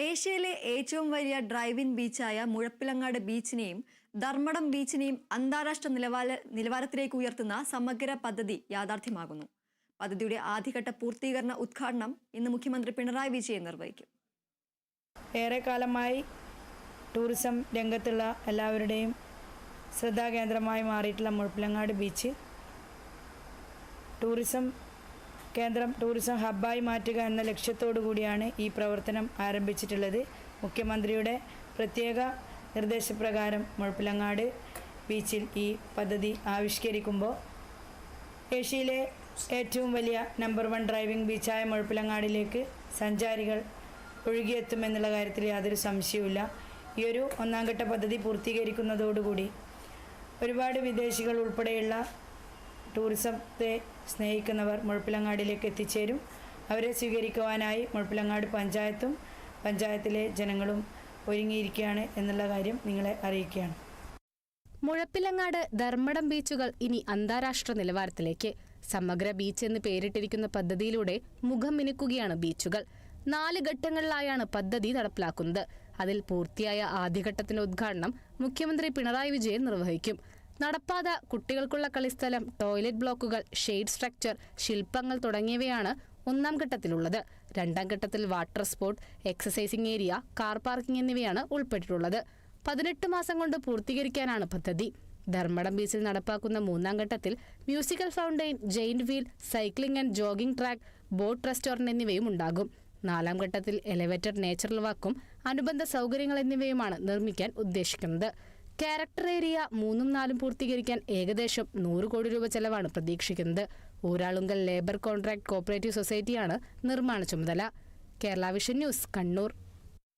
ഏഷ്യയിലെ ഏറ്റവും വലിയ ഡ്രൈവ് ഇൻ ബീച്ചായ മുഴപ്പിലങ്ങാട് ബീച്ചിനെയും ധർമ്മടം ബീച്ചിനെയും അന്താരാഷ്ട്ര നിലവാരത്തിലേക്ക് ഉയർത്തുന്ന സമഗ്ര പദ്ധതി യാഥാർത്ഥ്യമാകുന്നു. പദ്ധതിയുടെ ആദ്യഘട്ട പൂർത്തീകരണ ഉദ്ഘാടനം ഇന്ന് മുഖ്യമന്ത്രി പിണറായി വിജയൻ നിർവഹിക്കും. ഏറെക്കാലമായി ടൂറിസം രംഗത്തുള്ള എല്ലാവരുടെയും ശ്രദ്ധാകേന്ദ്രമായി മാറിയിട്ടുള്ള മുഴപ്പിലങ്ങാട് ബീച്ച് ടൂറിസം ഹബ്ബായി മാറ്റുക എന്ന ലക്ഷ്യത്തോടു കൂടിയാണ് ഈ പ്രവർത്തനം ആരംഭിച്ചിട്ടുള്ളത്. മുഖ്യമന്ത്രിയുടെ പ്രത്യേക നിർദ്ദേശപ്രകാരം മുഴപ്പിലങ്ങാട് ബീച്ചിൽ ഈ പദ്ധതി ആവിഷ്കരിക്കുമ്പോൾ ഏഷ്യയിലെ ഏറ്റവും വലിയ നമ്പർ 1 ഡ്രൈവിംഗ് ബീച്ചായ മുഴപ്പിലങ്ങാടിലേക്ക് സഞ്ചാരികൾ ഒഴുകിയെത്തുമെന്നുള്ള കാര്യത്തിൽ യാതൊരു സംശയവുമില്ല. ഈ ഒരു ഒന്നാം ഘട്ട പദ്ധതി പൂർത്തീകരിക്കുന്നതോടുകൂടി ഒരുപാട് വിദേശികൾ ഉൾപ്പെടെയുള്ള ടൂറിസത്തെ സ്നേഹിക്കുന്നവർ മുഴപ്പിലങ്ങാടിലേക്ക് എത്തിച്ചേരും. അവരെ സ്വീകരിക്കുവാനായി മുഴപ്പിലങ്ങാട് പഞ്ചായത്തും പഞ്ചായത്തിലെ ജനങ്ങളും ഒരുങ്ങിയിരിക്കുകയാണ് എന്നുള്ള കാര്യം നിങ്ങളെ അറിയിക്കുകയാണ്. മുഴപ്പിലങ്ങാട് ധർമ്മടം ബീച്ചുകൾ ഇനി അന്താരാഷ്ട്ര നിലവാരത്തിലേക്ക്. സമഗ്ര ബീച്ച് എന്ന് പേരിട്ടിരിക്കുന്ന പദ്ധതിയിലൂടെ മുഖം മിനുക്കുകയാണ് ബീച്ചുകൾ. 4 ഘട്ടങ്ങളിലായാണ് പദ്ധതി നടപ്പിലാക്കുന്നത്. അതിൽ പൂർത്തിയായ ആദ്യഘട്ടത്തിന്റെ ഉദ്ഘാടനം മുഖ്യമന്ത്രി പിണറായി വിജയൻ നിർവഹിക്കും. നടപ്പാത, കുട്ടികൾക്കുള്ള കളിസ്ഥലം, ടോയ്ലറ്റ് ബ്ലോക്കുകൾ, ഷെയ്ഡ് സ്ട്രക്ചർ, ശില്പങ്ങൾ തുടങ്ങിയവയാണ് ഒന്നാം ഘട്ടത്തിലുള്ളത്. രണ്ടാം ഘട്ടത്തിൽ water sport, exercising area, car parking എന്നിവയാണ് ഉൾപ്പെട്ടിട്ടുള്ളത്. 18 മാസം കൊണ്ട് പൂർത്തീകരിക്കാനാണ് പദ്ധതി. ധർമ്മടം ബീച്ചിൽ നടപ്പാക്കുന്ന മൂന്നാം ഘട്ടത്തിൽ musical fountain, giant wheel, cycling and jogging track, boat restaurant എന്നിവയും ഉണ്ടാകും. 4ാം ഘട്ടത്തിൽ എലിവേറ്റഡ് നേച്ചറൽ വാക്കും അനുബന്ധ സൗകര്യങ്ങൾ എന്നിവയുമാണ് നിർമ്മിക്കാൻ ഉദ്ദേശിക്കുന്നത്. ക്യാരക്ടർ ഏരിയ 3ഉം 4ഉം പൂർത്തീകരിക്കാൻ ഏകദേശം 100 കോടി രൂപ ചെലവാണ് പ്രതീക്ഷിക്കുന്നത്. ഊരാളുങ്കൽ ലേബർ കോൺട്രാക്ട് കോഓപ്പറേറ്റീവ് സൊസൈറ്റിയാണ് നിർമ്മാണ ചുമതല. Kerala vision news, Kannur.